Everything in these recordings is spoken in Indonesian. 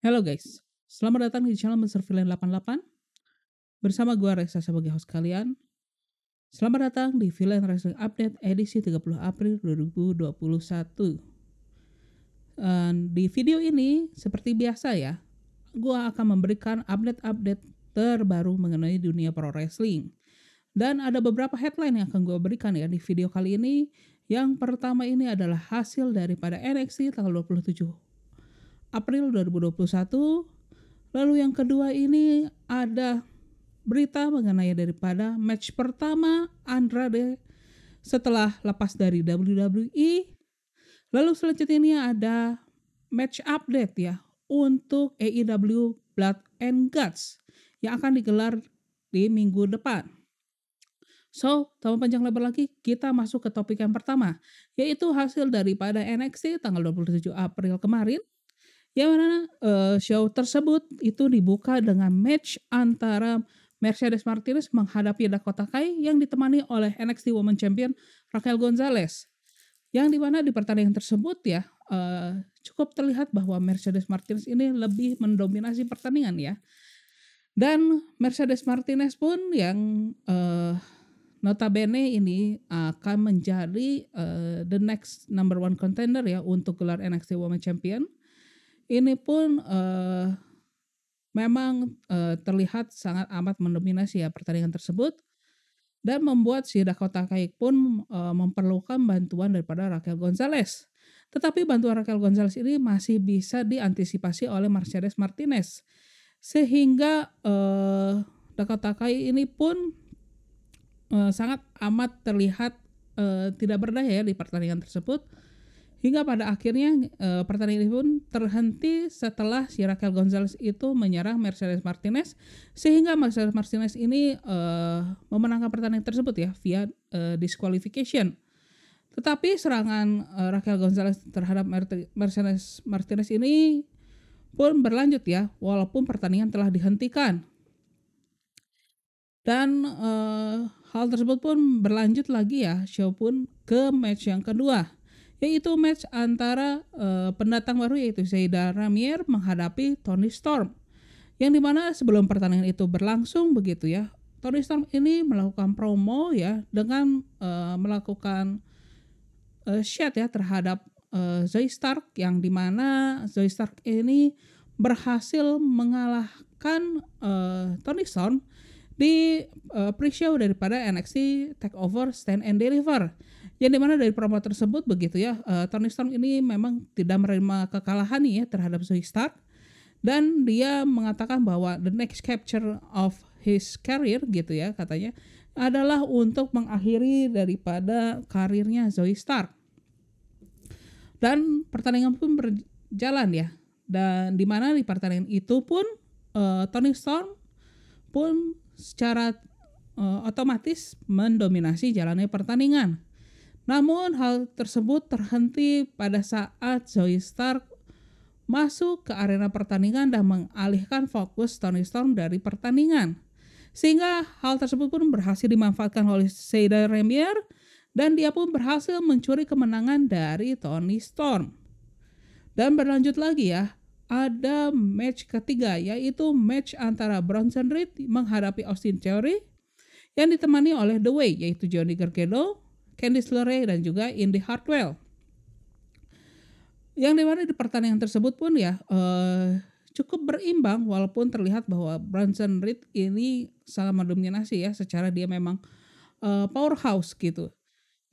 Halo guys, selamat datang di channel Mr. Villain 88 bersama gua Reksa sebagai host kalian. Selamat datang di Villain Wrestling Update edisi 30 April 2021. Di video ini seperti biasa ya, gua akan memberikan update-update terbaru mengenai dunia pro wrestling. Dan ada beberapa headline yang akan gua berikan ya di video kali ini. Yang pertama ini adalah hasil daripada NXT tanggal 27 April 2021. Lalu yang kedua ini ada berita mengenai daripada match pertama Andrade setelah lepas dari WWE. Lalu selanjutnya ini ada match update ya untuk AEW Blood and Guts yang akan digelar di minggu depan. So, tanpa panjang lebar lagi, kita masuk ke topik yang pertama, yaitu hasil daripada NXT tanggal 27 April kemarin. Yang mana show tersebut itu dibuka dengan match antara Mercedes Martinez menghadapi Dakota Kai yang ditemani oleh NXT Women Champion Raquel Gonzalez. Yang dimana di pertandingan tersebut ya cukup terlihat bahwa Mercedes Martinez ini lebih mendominasi pertandingan ya. Dan Mercedes Martinez pun yang notabene ini akan menjadi the next number one contender ya untuk gelar NXT Women Champion. Ini pun memang terlihat sangat amat mendominasi ya pertandingan tersebut dan membuat si Dakota Kai pun memerlukan bantuan daripada Raquel Gonzalez. Tetapi bantuan Raquel Gonzalez ini masih bisa diantisipasi oleh Mercedes Martinez. Sehingga Dakota Kai ini pun sangat amat terlihat tidak berdaya ya di pertandingan tersebut. Hingga pada akhirnya pertandingan ini pun terhenti setelah si Raquel Gonzalez itu menyerang Mercedes Martinez. Sehingga Mercedes Martinez ini memenangkan pertandingan tersebut ya via disqualification. Tetapi serangan Raquel Gonzalez terhadap Mercedes Martinez ini pun berlanjut ya walaupun pertandingan telah dihentikan. Dan hal tersebut pun berlanjut lagi ya show pun ke match yang kedua. Yaitu match antara pendatang baru yaitu Zayda Ramier menghadapi Toni Storm. Yang dimana sebelum pertandingan itu berlangsung begitu ya, Toni Storm ini melakukan promo ya dengan melakukan shot ya terhadap Zoey Stark, yang dimana Zoey Stark ini berhasil mengalahkan Toni Storm di pre-show daripada NXT Takeover Stand and Deliver. Yang dimana dari promo tersebut begitu ya, Toni Storm ini memang tidak menerima kekalahan nih ya terhadap Zoey Stark. Dan dia mengatakan bahwa the next chapter of his career gitu ya katanya adalah untuk mengakhiri daripada karirnya Zoey Stark. Dan pertandingan pun berjalan ya. Dan dimana di pertandingan itu pun Toni Storm pun secara otomatis mendominasi jalannya pertandingan. Namun hal tersebut terhenti pada saat Zoey Stark masuk ke arena pertandingan dan mengalihkan fokus Toni Storm dari pertandingan. Sehingga hal tersebut pun berhasil dimanfaatkan oleh Zayda Ramier dan dia pun berhasil mencuri kemenangan dari Toni Storm. Dan berlanjut lagi ya, ada match ketiga yaitu match antara Bronson Reed menghadapi Austin Theory yang ditemani oleh The Way yaitu Johnny Gargano, Candice LeRae dan juga Indy Hartwell. Yang dimana di pertandingan tersebut pun ya cukup berimbang walaupun terlihat bahwa Bronson Reed ini sangat mendominasi ya, secara dia memang powerhouse gitu.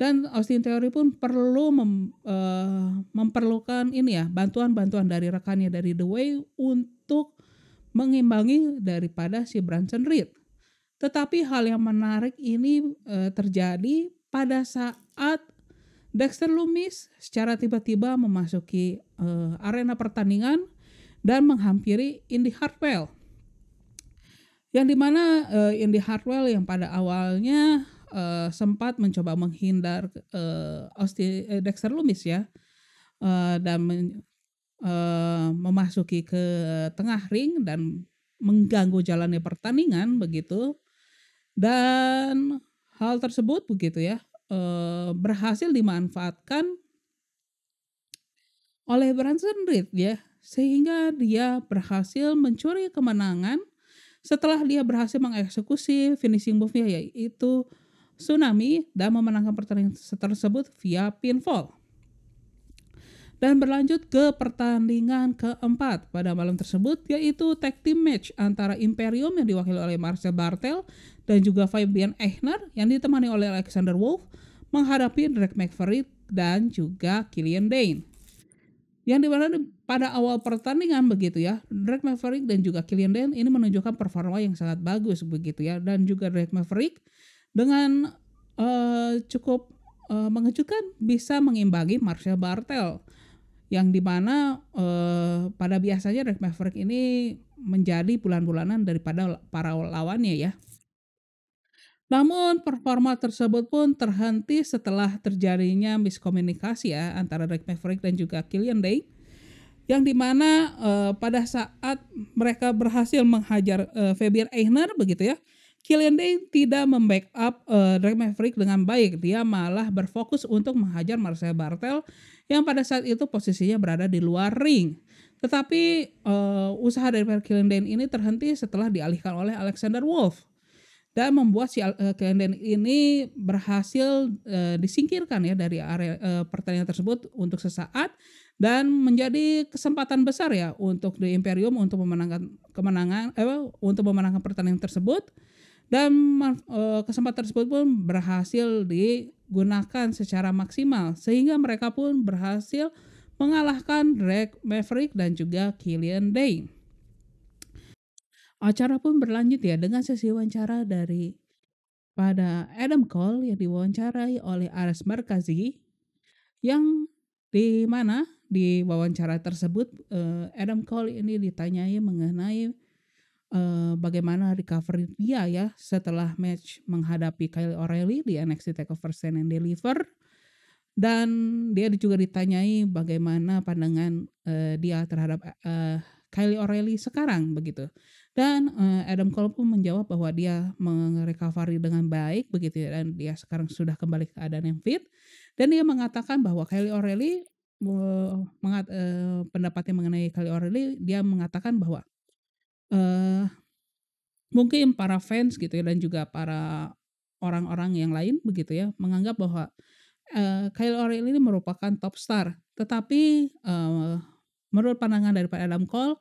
Dan Austin Theory pun perlu memerlukan ini ya bantuan-bantuan dari rekannya dari The Way untuk mengimbangi daripada si Bronson Reed. Tetapi hal yang menarik ini terjadi pada saat Dexter Lumis secara tiba-tiba memasuki arena pertandingan dan menghampiri Indy Hartwell. Yang dimana Indy Hartwell yang pada awalnya sempat mencoba menghindar Dexter Lumis ya, dan memasuki ke tengah ring dan mengganggu jalannya pertandingan begitu. Dan hal tersebut begitu ya berhasil dimanfaatkan oleh Bronson Reed ya, sehingga dia berhasil mencuri kemenangan setelah dia berhasil mengeksekusi finishing move-nya yaitu Tsunami dan memenangkan pertandingan tersebut via pinfall. Dan berlanjut ke pertandingan keempat pada malam tersebut yaitu tag team match antara Imperium yang diwakili oleh Marcel Bartel dan juga Fabian Aichner yang ditemani oleh Alexander Wolf menghadapi Drake Maverick dan juga Killian Dane. Yang dimana pada awal pertandingan begitu ya, Drake Maverick dan juga Killian Dane ini menunjukkan performa yang sangat bagus begitu ya, dan juga Drake Maverick dengan cukup mengejutkan bisa mengimbangi Marcel Bartel yang dimana pada biasanya Drake Maverick ini menjadi bulan-bulanan daripada para lawannya ya. Namun performa tersebut pun terhenti setelah terjadinya miskomunikasi ya antara Drake Maverick dan juga Killian Dane yang dimana pada saat mereka berhasil menghajar Fabian Aichner begitu ya, Killian Dane tidak membackup Drake Maverick dengan baik. Dia malah berfokus untuk menghajar Marcel Bartel yang pada saat itu posisinya berada di luar ring. Tetapi usaha dari Killian Dane ini terhenti setelah dialihkan oleh Alexander Wolf dan membuat si Killian Dane ini berhasil disingkirkan ya dari area pertandingan tersebut untuk sesaat dan menjadi kesempatan besar ya untuk The Imperium untuk memenangkan pertandingan tersebut. Dan kesempatan tersebut pun berhasil digunakan secara maksimal sehingga mereka pun berhasil mengalahkan Drake Maverick dan juga Killian Dane. Acara pun berlanjut ya dengan sesi wawancara dari pada Adam Cole yang diwawancarai oleh Aras Markazi yang di mana di wawancara tersebut Adam Cole ini ditanyai mengenai bagaimana recovery dia ya setelah match menghadapi Kyle O'Reilly di NXT TakeOver Stand and Deliver, dan dia juga ditanyai bagaimana pandangan dia terhadap Kyle O'Reilly sekarang begitu. Dan Adam Cole pun menjawab bahwa dia merecovery dengan baik begitu ya, dan dia sekarang sudah kembali ke keadaan yang fit, dan dia mengatakan bahwa Kyle O'Reilly pendapatnya mengenai Kyle O'Reilly, dia mengatakan bahwa mungkin para fans gitu ya dan juga para orang-orang yang lain begitu ya menganggap bahwa Kyle O'Reilly ini merupakan top star, tetapi menurut pandangan daripada Adam Cole,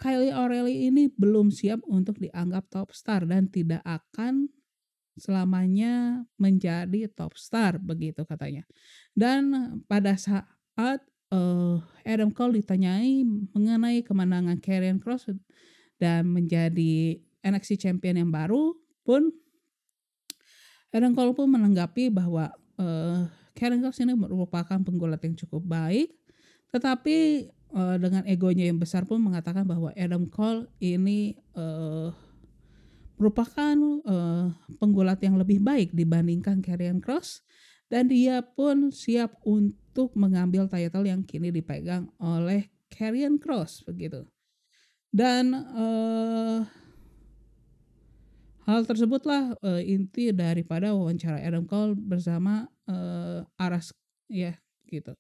Kyle O'Reilly ini belum siap untuk dianggap top star dan tidak akan selamanya menjadi top star begitu katanya. Dan pada saat Adam Cole ditanyai mengenai kemenangan Karrion Kross dan menjadi NXT Champion yang baru pun, Adam Cole pun menanggapi bahwa Karrion Kross ini merupakan penggulat yang cukup baik, tetapi dengan egonya yang besar pun mengatakan bahwa Adam Cole ini merupakan penggulat yang lebih baik dibandingkan Karrion Kross, dan dia pun siap untuk mengambil title yang kini dipegang oleh Karrion Kross begitu. Dan hal tersebutlah inti daripada wawancara Adam Cole bersama Aras ya gitu.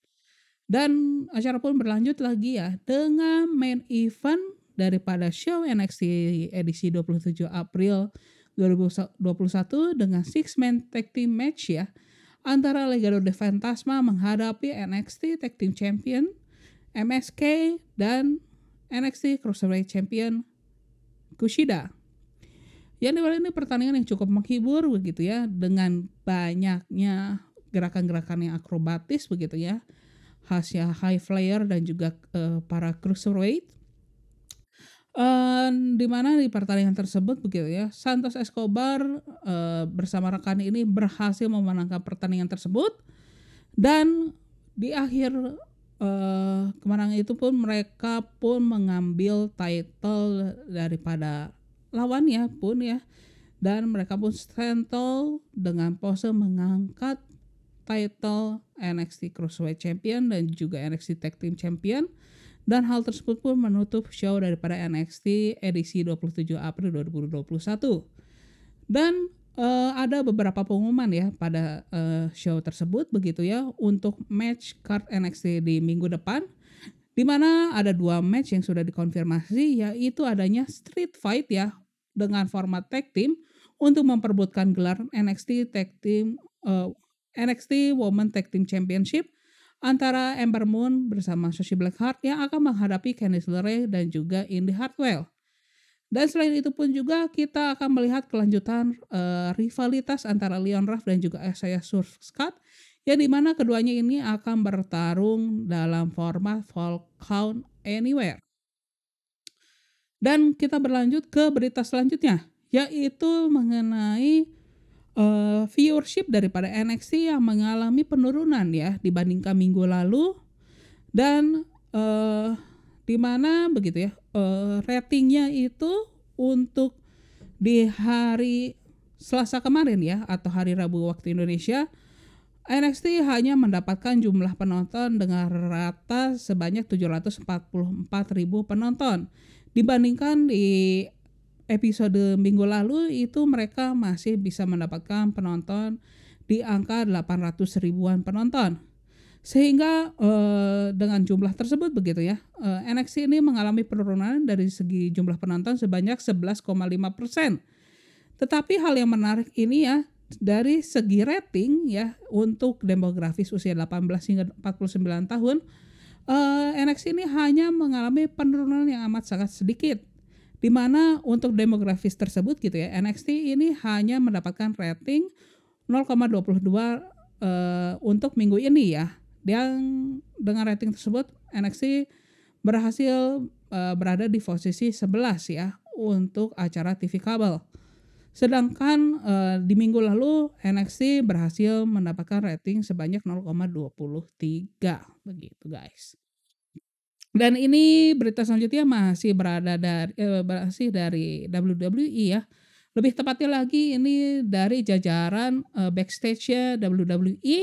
Dan acara pun berlanjut lagi ya dengan main event daripada show NXT edisi 27 April 2021 dengan 6-man tag team match ya antara Legado del Fantasma menghadapi NXT Tag Team Champion MSK dan NXT Cruiserweight Champion Kushida. Yang dimana ini pertandingan yang cukup menghibur begitu ya dengan banyaknya gerakan-gerakan yang akrobatis begitu ya, khasnya high flyer dan juga para cruiserweight. Di mana di pertandingan tersebut begitu ya, Santos Escobar bersama rekan ini berhasil memenangkan pertandingan tersebut, dan di akhir kemenangan itu pun mereka pun mengambil title daripada lawannya pun ya, dan mereka pun stand tall dengan pose mengangkat title NXT Cruiserweight Champion dan juga NXT Tag Team Champion, dan hal tersebut pun menutup show daripada NXT edisi 27 April 2021. Dan ada beberapa pengumuman ya pada show tersebut begitu ya untuk match card NXT di minggu depan, di mana ada 2 match yang sudah dikonfirmasi, yaitu adanya street fight ya, dengan format tag team untuk memperebutkan gelar NXT Women Tag Team Championship antara Ember Moon bersama Shotzi Blackheart yang akan menghadapi Candice LeRae dan juga Indi Hartwell. Dan selain itu pun juga kita akan melihat kelanjutan rivalitas antara Leon Ruff dan juga Isaiah Scott, yang dimana keduanya ini akan bertarung dalam format Fall Count Anywhere. Dan kita berlanjut ke berita selanjutnya, yaitu mengenai viewership daripada NXT yang mengalami penurunan ya dibandingkan minggu lalu, dan di mana begitu ya, ratingnya itu untuk di hari Selasa kemarin ya, atau hari Rabu waktu Indonesia, NXT hanya mendapatkan jumlah penonton dengan rata sebanyak 744.000 penonton. Dibandingkan di episode minggu lalu itu mereka masih bisa mendapatkan penonton di angka 800 ribuan penonton. Sehingga dengan jumlah tersebut begitu ya, NXT ini mengalami penurunan dari segi jumlah penonton sebanyak 11,5%. Tetapi hal yang menarik ini ya, dari segi rating ya, untuk demografis usia 18 hingga 49 tahun, NXT ini hanya mengalami penurunan yang amat sangat sedikit. Di mana untuk demografis tersebut gitu ya, NXT ini hanya mendapatkan rating 0,22 untuk minggu ini ya. Dan dengan rating tersebut NXT berhasil berada di posisi 11 ya untuk acara TV kabel. Sedangkan di minggu lalu NXT berhasil mendapatkan rating sebanyak 0,23 begitu guys. Dan ini berita selanjutnya masih dari WWE ya. Lebih tepatnya lagi ini dari jajaran backstage-nya WWE,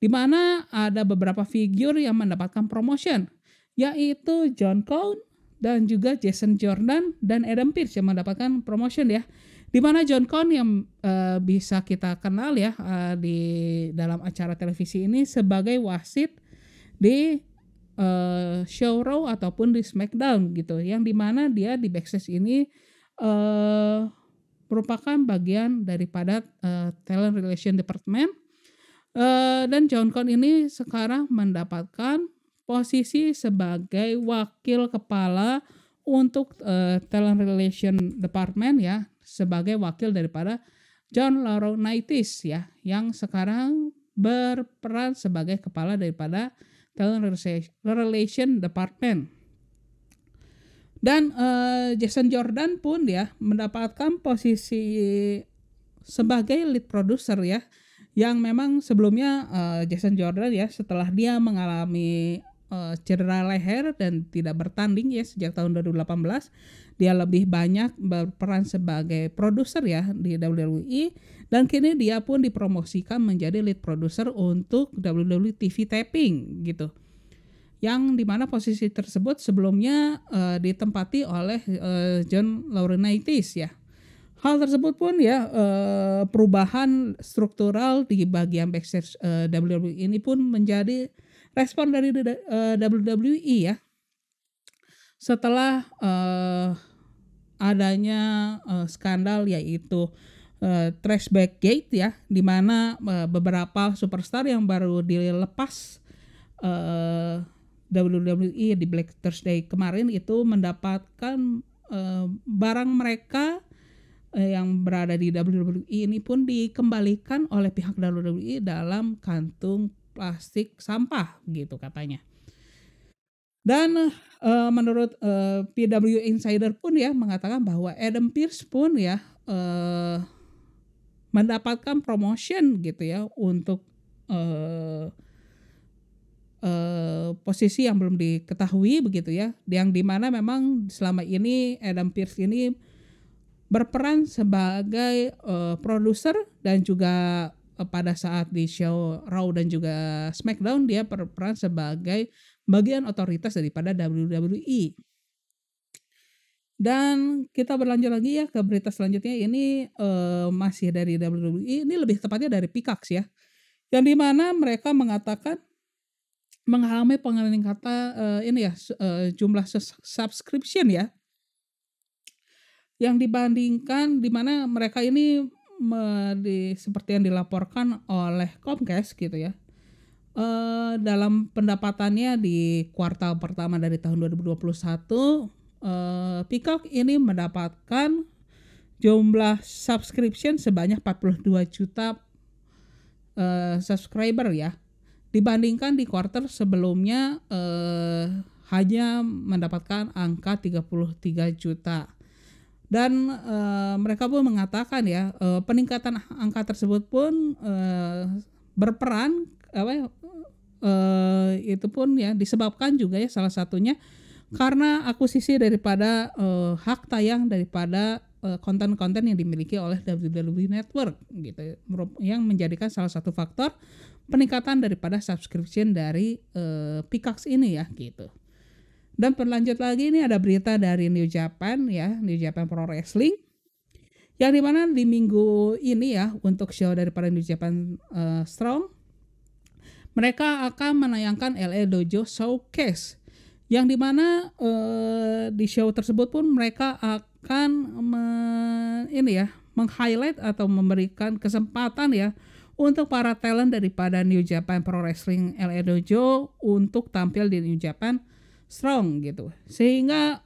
di mana ada beberapa figur yang mendapatkan promotion, yaitu John Cone dan juga Jason Jordan dan Adam Pearce yang mendapatkan promotion ya. Di mana John Cone yang bisa kita kenal ya di dalam acara televisi ini sebagai wasit di show Raw ataupun di SmackDown gitu, yang dimana dia di backstage ini merupakan bagian daripada talent relation department, dan John Cone ini sekarang mendapatkan posisi sebagai wakil kepala untuk talent relation department ya, sebagai wakil daripada John Laurinaitis ya, yang sekarang berperan sebagai kepala daripada talent relation department. Dan Jason Jordan pun ya mendapatkan posisi sebagai lead producer ya, yang memang sebelumnya Jason Jordan ya, setelah dia mengalami cedera leher dan tidak bertanding ya sejak tahun 2018, dia lebih banyak berperan sebagai produser ya di WWE, dan kini dia pun dipromosikan menjadi lead producer untuk WWE TV taping gitu, yang dimana posisi tersebut sebelumnya ditempati oleh John Laurinaitis ya. Hal tersebut pun ya, perubahan struktural di bagian backstage WWE ini pun menjadi respon dari WWE ya, setelah adanya skandal yaitu Trashback Gate ya, di mana beberapa superstar yang baru dilepas WWE di Black Thursday kemarin itu mendapatkan barang mereka yang berada di WWE ini pun dikembalikan oleh pihak WWE dalam kantung plastik sampah gitu katanya. Dan menurut PW Insider pun ya mengatakan bahwa Adam Pearce pun ya mendapatkan promotion gitu ya untuk posisi yang belum diketahui begitu ya, yang dimana memang selama ini Adam Pearce ini berperan sebagai produser, dan juga pada saat di show Raw dan juga SmackDown dia berperan sebagai bagian otoritas daripada WWE. Dan kita berlanjut lagi ya ke berita selanjutnya, ini masih dari WWE, ini lebih tepatnya dari Peacock ya, yang dimana mereka mengatakan mengalami peningkatan ini ya jumlah subscription ya, yang dibandingkan di mana mereka ini seperti yang dilaporkan oleh Comcast gitu ya. Dalam pendapatannya di kuartal pertama dari tahun 2021, Peacock ini mendapatkan jumlah subscription sebanyak 42 juta subscriber ya, dibandingkan di kuartal sebelumnya hanya mendapatkan angka 33 juta. Dan mereka pun mengatakan ya, peningkatan angka tersebut pun berperan itu pun ya disebabkan juga ya salah satunya karena akuisisi daripada hak tayang daripada konten-konten yang dimiliki oleh WWE Network gitu, yang menjadikan salah satu faktor peningkatan daripada subscription dari Peacock ini ya gitu. Dan berlanjut lagi ini ada berita dari New Japan ya, New Japan Pro Wrestling, yang dimana di minggu ini ya untuk show daripada New Japan Strong, mereka akan menayangkan LA Dojo Showcase, yang dimana di show tersebut pun mereka akan meng-highlight atau memberikan kesempatan ya untuk para talent daripada New Japan Pro Wrestling LA Dojo untuk tampil di New Japan Strong gitu, sehingga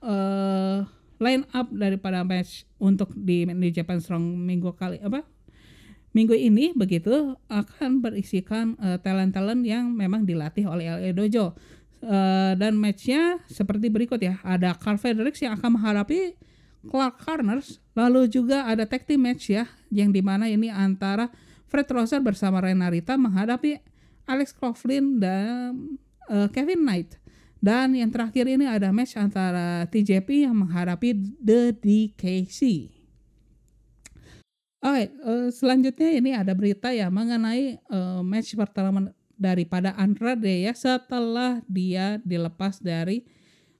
line up daripada match untuk di New Japan Strong minggu ini begitu akan berisikan talent-talent yang memang dilatih oleh LA Dojo. Dan matchnya seperti berikut ya, ada Carl Fredericks yang akan menghadapi Clark Connors, lalu juga ada tag team match ya, yang dimana ini antara Fred Rosser bersama Ren Narita menghadapi Alex Coughlin dan Kevin Knight. Dan yang terakhir ini ada match antara TJP yang menghadapi The DKC. Oke, selanjutnya ini ada berita ya mengenai match pertama daripada Andrade ya, setelah dia dilepas dari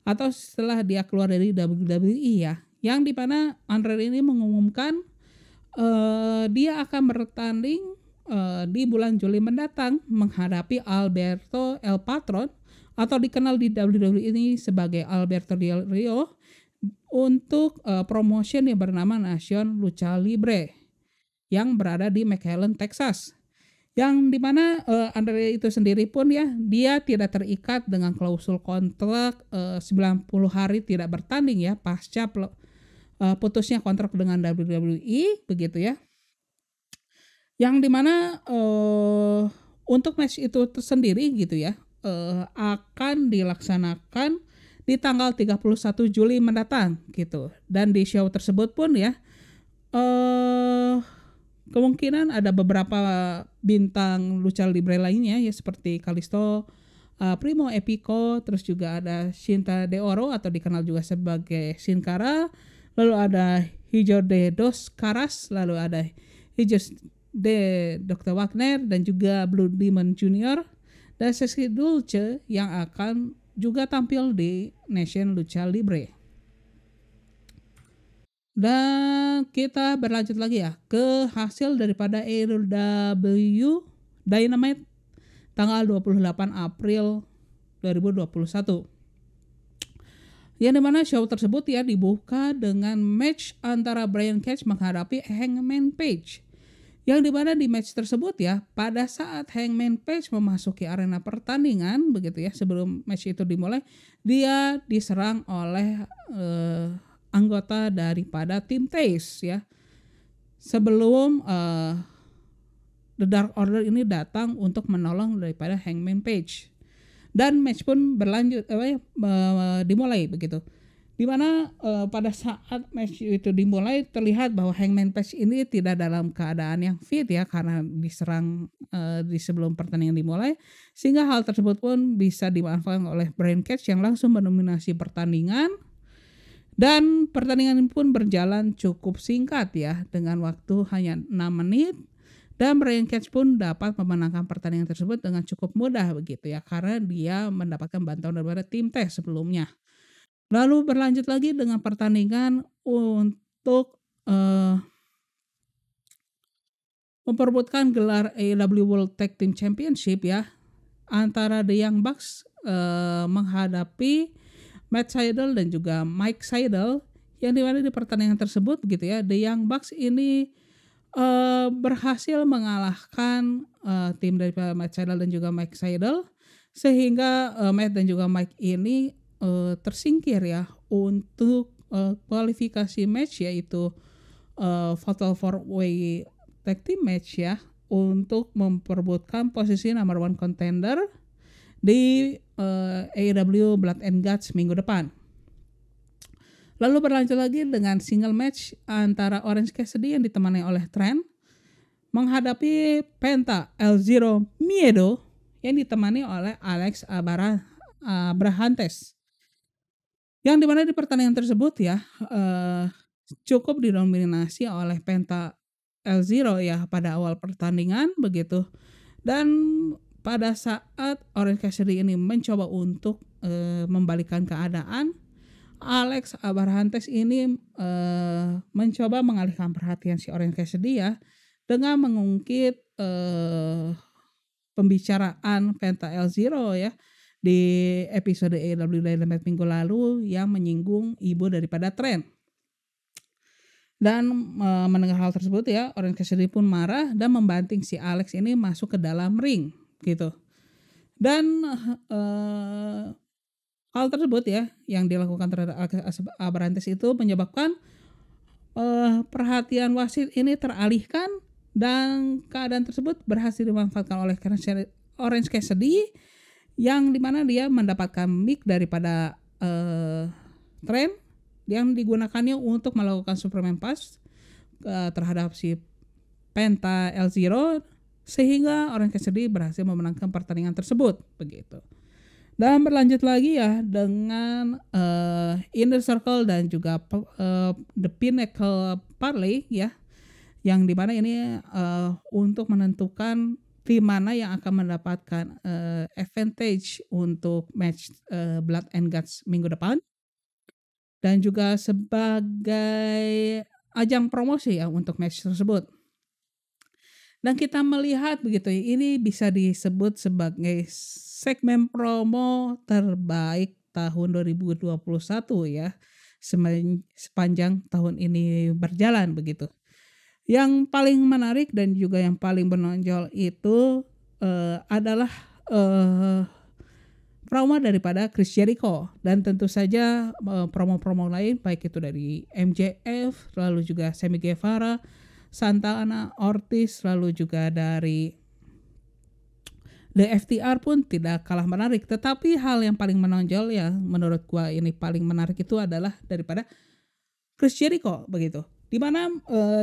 atau setelah dia keluar dari WWE ya, yang dimana Andrade ini mengumumkan dia akan bertanding di bulan Juli mendatang menghadapi Alberto El Patron atau dikenal di WWE ini sebagai Alberto Del Rio untuk promotion yang bernama Nación Lucha Libre yang berada di McAllen, Texas. Yang dimana Andre itu sendiri pun ya, dia tidak terikat dengan klausul kontrak 90 hari tidak bertanding ya pasca putusnya kontrak dengan WWE begitu ya. Yang dimana untuk match itu sendiri gitu ya, akan dilaksanakan di tanggal 31 Juli mendatang gitu. Dan di show tersebut pun ya kemungkinan ada beberapa bintang lucha libre lainnya ya, seperti Kalisto, Primo Epico, terus juga ada Shinta De Oro atau dikenal juga sebagai Sin Cara, lalu ada Hijo de Dos Caras, lalu ada Hijo de Dr. Wagner, dan juga Blue Demon Junior, dan Sexy Dulce yang akan juga tampil di Nation Lucha Libre. Dan kita berlanjut lagi ya ke hasil daripada AEW Dynamite tanggal 28 April 2021. Yang dimana show tersebut ya dibuka dengan match antara Brian Cage menghadapi Hangman Page. Yang dimana di match tersebut ya, pada saat Hangman Page memasuki arena pertandingan begitu ya, sebelum match itu dimulai, dia diserang oleh anggota daripada tim Taze ya, sebelum The Dark Order ini datang untuk menolong daripada Hangman Page. Dan match pun berlanjut dimulai begitu. Dimana pada saat match itu dimulai terlihat bahwa Hangman Page ini tidak dalam keadaan yang fit ya, karena diserang di sebelum pertandingan dimulai, sehingga hal tersebut pun bisa dimanfaatkan oleh Brian Cage yang langsung mendominasi pertandingan. Dan pertandingan ini pun berjalan cukup singkat ya, dengan waktu hanya 6 menit, dan Brian Cage pun dapat memenangkan pertandingan tersebut dengan cukup mudah begitu ya, karena dia mendapatkan bantuan daripada tim Taze sebelumnya. Lalu berlanjut lagi dengan pertandingan untuk memperebutkan gelar AEW World Tag Team Championship ya, antara The Young Bucks menghadapi Matt Sydal dan juga Mike Sydal, yang dimana di pertandingan tersebut begitu ya, The Young Bucks ini berhasil mengalahkan tim dari Matt Sydal dan juga Mike Sydal, sehingga Matt dan juga Mike ini tersingkir ya untuk kualifikasi match, yaitu Fatal 4-Way Tag Team Match ya, untuk memperebutkan posisi number 1 contender di AEW Blood and Guts minggu depan. Lalu berlanjut lagi dengan single match antara Orange Cassidy yang ditemani oleh Trent menghadapi Penta El Zero Miedo yang ditemani oleh Alex Abrahantes. Yang dimana di pertandingan tersebut ya cukup didominasi oleh Penta El Zero ya pada awal pertandingan begitu. Dan pada saat Orange Cassidy ini mencoba untuk membalikkan keadaan, Alex Abrahantes ini mencoba mengalihkan perhatian si Orange Cassidy ya dengan mengungkit pembicaraan Penta El Zero ya di episode AEW Dynamite minggu lalu yang menyinggung ibu daripada Trent. Dan mendengar hal tersebut ya, Orange Cassidy pun marah dan membanting si Alex ini masuk ke dalam ring gitu. Dan hal tersebut ya yang dilakukan terhadap Alex Abrahantes itu menyebabkan perhatian wasit ini teralihkan, dan keadaan tersebut berhasil dimanfaatkan oleh Orange Cassidy, yang dimana dia mendapatkan mic daripada Trent yang digunakannya untuk melakukan Superman Punch terhadap si Penta El Zero, sehingga Orange Cassidy berhasil memenangkan pertandingan tersebut begitu. Dan berlanjut lagi ya dengan Inner Circle dan juga The Pinnacle Parlay ya, yang dimana ini untuk menentukan tim mana yang akan mendapatkan advantage untuk match Blood and Guts minggu depan, dan juga sebagai ajang promosi ya untuk match tersebut. Dan kita melihat begitu ya, ini bisa disebut sebagai segmen promo terbaik tahun 2021 ya, sepanjang tahun ini berjalan begitu. Yang paling menarik dan juga yang paling menonjol itu adalah promo daripada Chris Jericho, dan tentu saja promo-promo lain baik itu dari MJF, lalu juga Sammy Guevara, Santana, Ortiz, lalu juga dari The FTR pun tidak kalah menarik. Tetapi hal yang paling menonjol ya menurut gua ini paling menarik itu adalah daripada Chris Jericho begitu. Dimana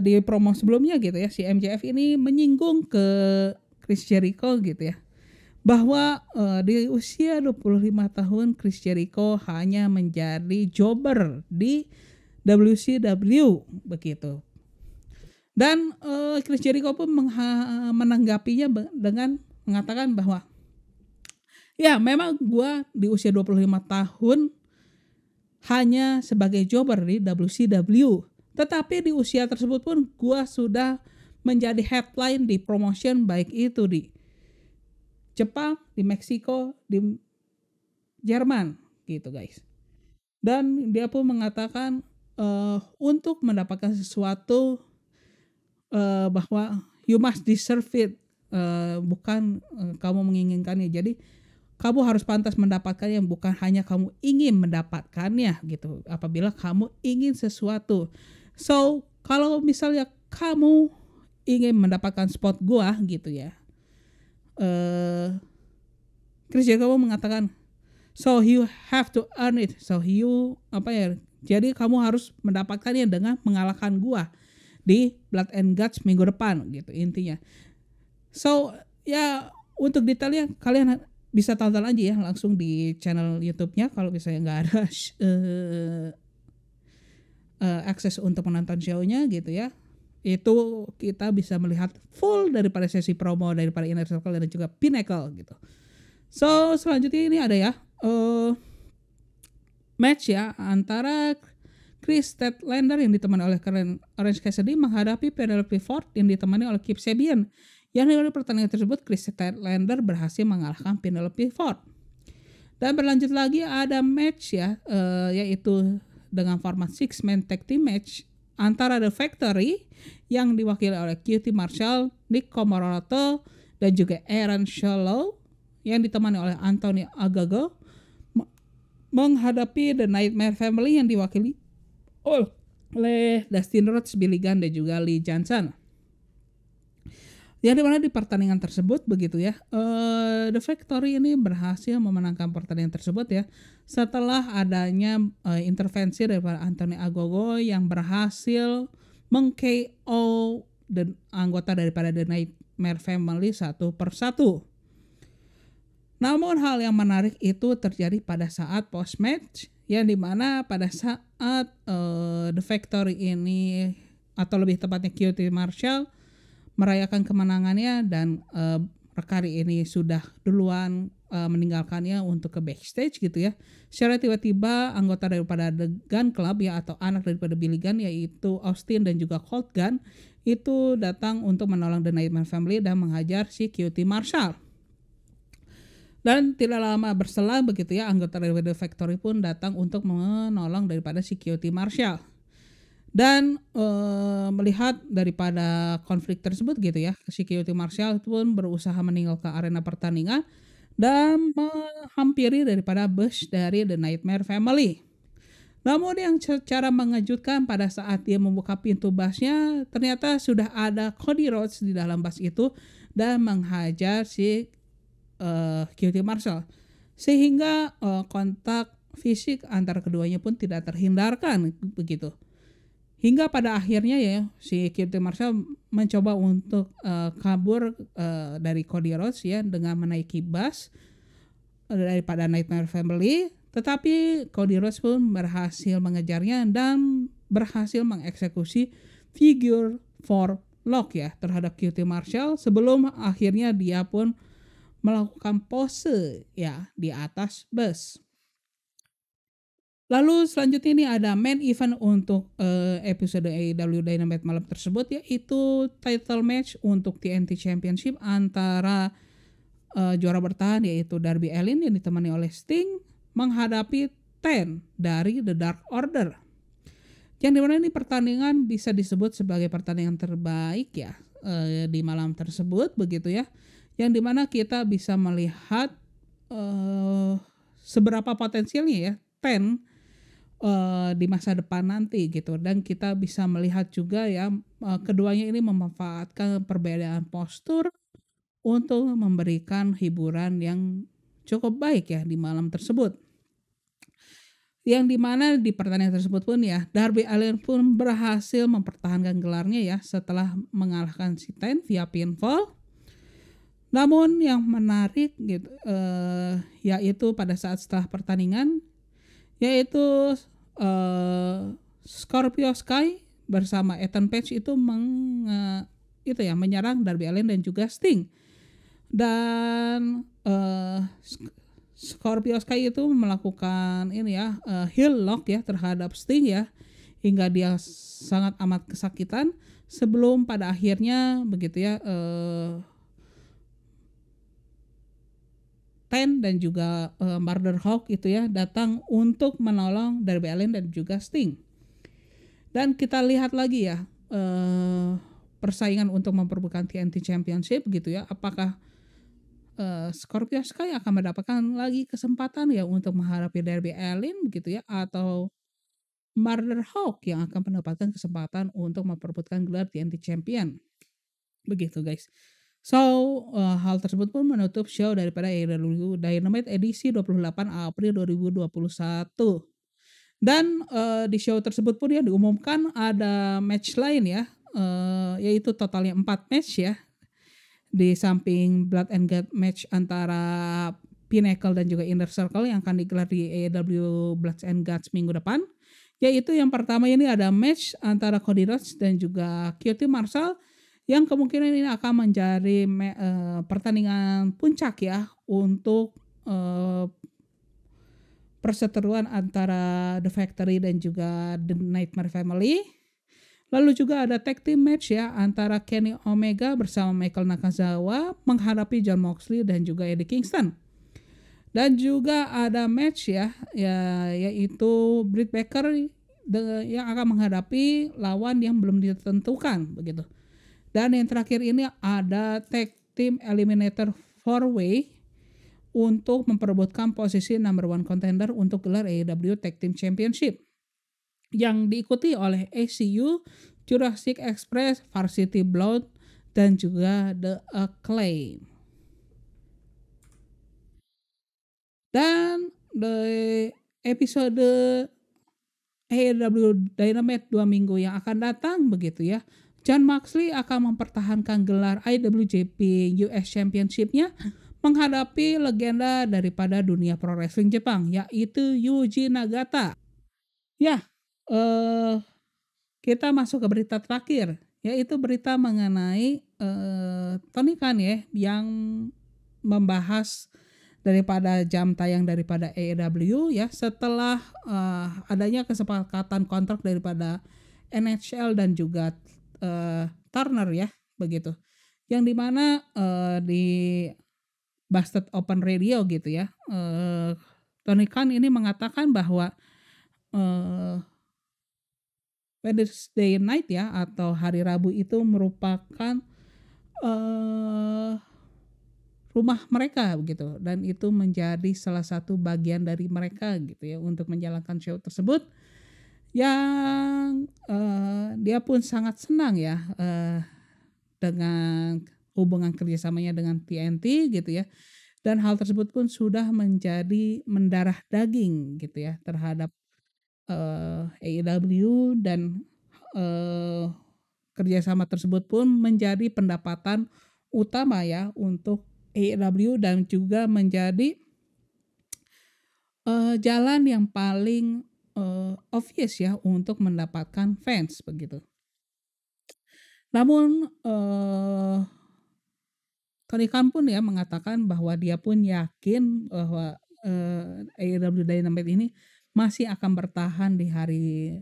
di promo sebelumnya gitu ya, si MJF ini menyinggung ke Chris Jericho gitu ya, bahwa di usia 25 tahun Chris Jericho hanya menjadi jobber di WCW begitu. Dan Chris Jericho pun menanggapinya dengan mengatakan bahwa ya memang gue di usia 25 tahun hanya sebagai jobber di WCW, tetapi di usia tersebut pun gue sudah menjadi headline di promotion baik itu di Jepang, di Meksiko, di Jerman gitu guys. Dan dia pun mengatakan untuk mendapatkan sesuatu bahwa you must deserve it, bukan kamu menginginkannya. Jadi kamu harus pantas mendapatkannya, bukan hanya kamu ingin mendapatkannya gitu. Apabila kamu ingin sesuatu, so kalau misalnya kamu ingin mendapatkan spot gua gitu ya, Chris Jericho mengatakan, so you have to earn it, so you jadi kamu harus mendapatkannya dengan mengalahkan gua di Blood and Guts minggu depan gitu intinya. So ya untuk detailnya kalian bisa tonton aja ya langsung di channel YouTube-nya kalau misalnya nggak ada akses untuk menonton show-nya gitu ya. Itu kita bisa melihat full daripada sesi promo daripada Inner Circle dan juga Pinnacle gitu. So selanjutnya ini ada ya match ya antara Chris Statlander yang ditemani oleh Orange Cassidy menghadapi Penelope Ford yang ditemani oleh Kip Sabian, Yang dari pertandingan tersebut Chris Statlander berhasil mengalahkan Penelope Ford. Dan berlanjut lagi ada match ya, yaitu dengan format 6-man tag team match antara The Factory yang diwakili oleh QT Marshall, Nick Comoroto, dan juga Aaron Shallow yang ditemani oleh Anthony Ogogo menghadapi The Nightmare Family yang diwakili oleh Dustin Rhodes, Billy Gunn, dan juga Lee Johnson. Yang dimana di pertandingan tersebut begitu ya, The Factory ini berhasil memenangkan pertandingan tersebut ya setelah adanya intervensi daripada Anthony Ogogo yang berhasil meng-KO dan anggota daripada The Nightmare Family satu persatu. Namun hal yang menarik itu terjadi pada saat post match yang dimana pada saat The Factory ini atau lebih tepatnya QT Marshall merayakan kemenangannya dan Rekari ini sudah duluan meninggalkannya untuk ke backstage gitu ya. Secara tiba-tiba anggota daripada The Gun Club ya atau anak daripada Billy Gunn yaitu Austin dan juga Colt Gunn itu datang untuk menolong The Nightmare Family dan menghajar si QT Marshall. Dan tidak lama berselang begitu ya anggota daripada The Factory pun datang untuk menolong daripada si QT Marshall. Dan melihat daripada konflik tersebut gitu ya, si QT Marshall pun berusaha meninggalkan arena pertandingan dan menghampiri daripada bus dari The Nightmare Family. Namun yang secara mengejutkan pada saat dia membuka pintu busnya, ternyata sudah ada Cody Rhodes di dalam bus itu dan menghajar si QT Marshall. Sehingga kontak fisik antara keduanya pun tidak terhindarkan begitu. Hingga pada akhirnya ya si QT Marshall mencoba untuk kabur dari Cody Rhodes ya dengan menaiki bus daripada Nightmare Family, tetapi Cody Rhodes pun berhasil mengejarnya dan berhasil mengeksekusi figure 4 lock ya terhadap QT Marshall sebelum akhirnya dia pun melakukan pose ya di atas bus. Lalu selanjutnya ini ada main event untuk episode AEW Dynamite malam tersebut yaitu title match untuk TNT Championship antara juara bertahan yaitu Darby Allin yang ditemani oleh Sting menghadapi Ten dari The Dark Order. Yang dimana ini pertandingan bisa disebut sebagai pertandingan terbaik ya di malam tersebut begitu ya. Yang dimana kita bisa melihat seberapa potensialnya ya Ten di masa depan nanti gitu, dan kita bisa melihat juga ya keduanya ini memanfaatkan perbedaan postur untuk memberikan hiburan yang cukup baik ya di malam tersebut. Yang dimana di pertandingan tersebut pun ya Darby Allin pun berhasil mempertahankan gelarnya ya setelah mengalahkan si Ten via pinfall. Namun yang menarik gitu yaitu pada saat setelah pertandingan yaitu Scorpio Sky bersama Ethan Page itu menyerang Darby Allin dan juga Sting. Dan Scorpio Sky itu melakukan heel lock ya terhadap Sting ya hingga dia sangat amat kesakitan sebelum pada akhirnya begitu ya Ten dan juga Murder Hawk itu ya datang untuk menolong Darby Allin dan juga Sting. Dan kita lihat lagi ya persaingan untuk memperebutkan TNT Championship gitu ya. Apakah Scorpio Sky akan mendapatkan lagi kesempatan ya untuk menghadapi Darby Allin begitu ya, atau Murder Hawk yang akan mendapatkan kesempatan untuk memperebutkan gelar TNT Champion. Begitu guys. So, hal tersebut pun menutup show daripada AEW Dynamite edisi 28 April 2021. Dan di show tersebut pun ya diumumkan ada match lain ya, yaitu totalnya 4 match ya. Di samping Blood and Guts match antara Pinnacle dan juga Inner Circle yang akan digelar di AEW Blood and Guts minggu depan. Yaitu yang pertama ini ada match antara Cody Rhodes dan juga QT Marshall yang kemungkinan ini akan menjadi pertandingan puncak ya untuk perseteruan antara The Factory dan juga The Nightmare Family. Lalu juga ada tag team match ya antara Kenny Omega bersama Michael Nakazawa menghadapi Jon Moxley dan juga Eddie Kingston. Dan juga ada match ya yaitu Britt Baker yang akan menghadapi lawan yang belum ditentukan begitu. Dan yang terakhir ini ada tag team eliminator 4-way untuk memperebutkan posisi number one contender untuk gelar AEW Tag Team Championship yang diikuti oleh ACU, Jurassic Express, Varsity Blood, dan juga The Acclaim. Dan di episode AEW Dynamite 2 minggu yang akan datang begitu ya, Jon Moxley akan mempertahankan gelar IWGP US Championship-nya menghadapi legenda daripada dunia pro wrestling Jepang, yaitu Yuji Nagata. Ya, kita masuk ke berita terakhir, yaitu berita mengenai Tony Khan ya, yang membahas daripada jam tayang daripada AEW ya, setelah adanya kesepakatan kontrak daripada NHL dan juga Turner ya, begitu. Yang dimana di Busted Open Radio gitu ya, Tony Khan ini mengatakan bahwa Wednesday night ya atau hari Rabu itu merupakan rumah mereka begitu, dan itu menjadi salah satu bagian dari mereka gitu ya untuk menjalankan show tersebut, yang dia pun sangat senang ya dengan hubungan kerjasamanya dengan TNT gitu ya, dan hal tersebut pun sudah menjadi mendarah daging gitu ya terhadap AEW, dan kerjasama tersebut pun menjadi pendapatan utama ya untuk AEW dan juga menjadi jalan yang paling obvious ya untuk mendapatkan fans begitu. Namun Tony Khan pun ya mengatakan bahwa dia pun yakin bahwa AEW Dynamite ini masih akan bertahan di hari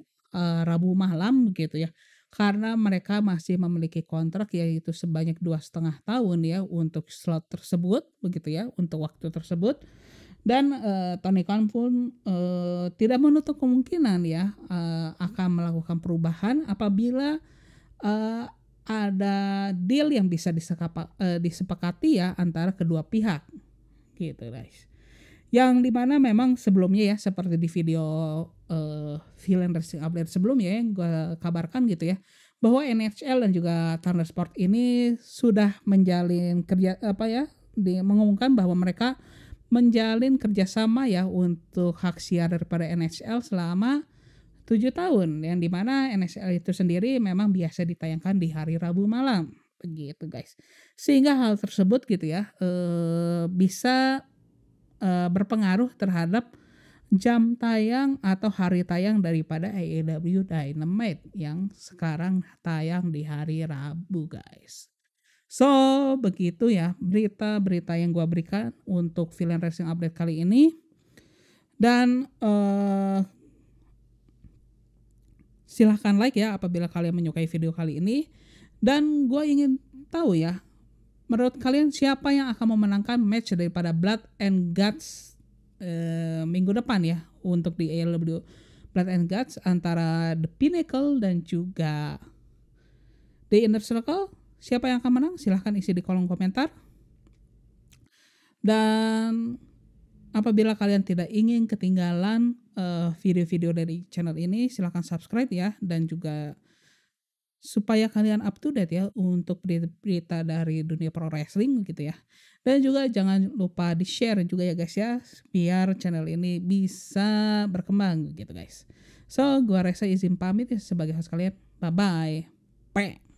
Rabu malam gitu ya, karena mereka masih memiliki kontrak yaitu sebanyak 2,5 tahun ya untuk slot tersebut begitu ya, untuk waktu tersebut. Dan Tony Khan pun tidak menutup kemungkinan ya akan melakukan perubahan apabila ada deal yang bisa disepakati ya antara kedua pihak gitu guys. Yang dimana memang sebelumnya ya, seperti di video Villain Wrestling Update sebelumnya yang gue kabarkan gitu ya, bahwa NHL dan juga Turner Sport ini sudah menjalin mengumumkan bahwa mereka menjalin kerjasama ya untuk hak siar daripada NHL selama 7 tahun, yang dimana NHL itu sendiri memang biasa ditayangkan di hari Rabu malam begitu guys, sehingga hal tersebut gitu ya bisa berpengaruh terhadap jam tayang atau hari tayang daripada AEW Dynamite yang sekarang tayang di hari Rabu guys. So begitu ya berita-berita yang gua berikan untuk Villain Wrestling Update kali ini. Dan silahkan like ya apabila kalian menyukai video kali ini. Dan gua ingin tahu ya, menurut kalian siapa yang akan memenangkan match daripada Blood and Guts minggu depan ya untuk di AEW Blood and Guts antara The Pinnacle dan juga The Inner Circle? Siapa yang akan menang? Silahkan isi di kolom komentar. Dan apabila kalian tidak ingin ketinggalan video-video dari channel ini, silahkan subscribe ya, dan juga supaya kalian up to date ya untuk berita dari dunia pro wrestling gitu ya. Dan juga jangan lupa di share juga ya guys ya, biar channel ini bisa berkembang gitu guys. So gua Reza izin pamit ya sebagai host kalian. Bye bye.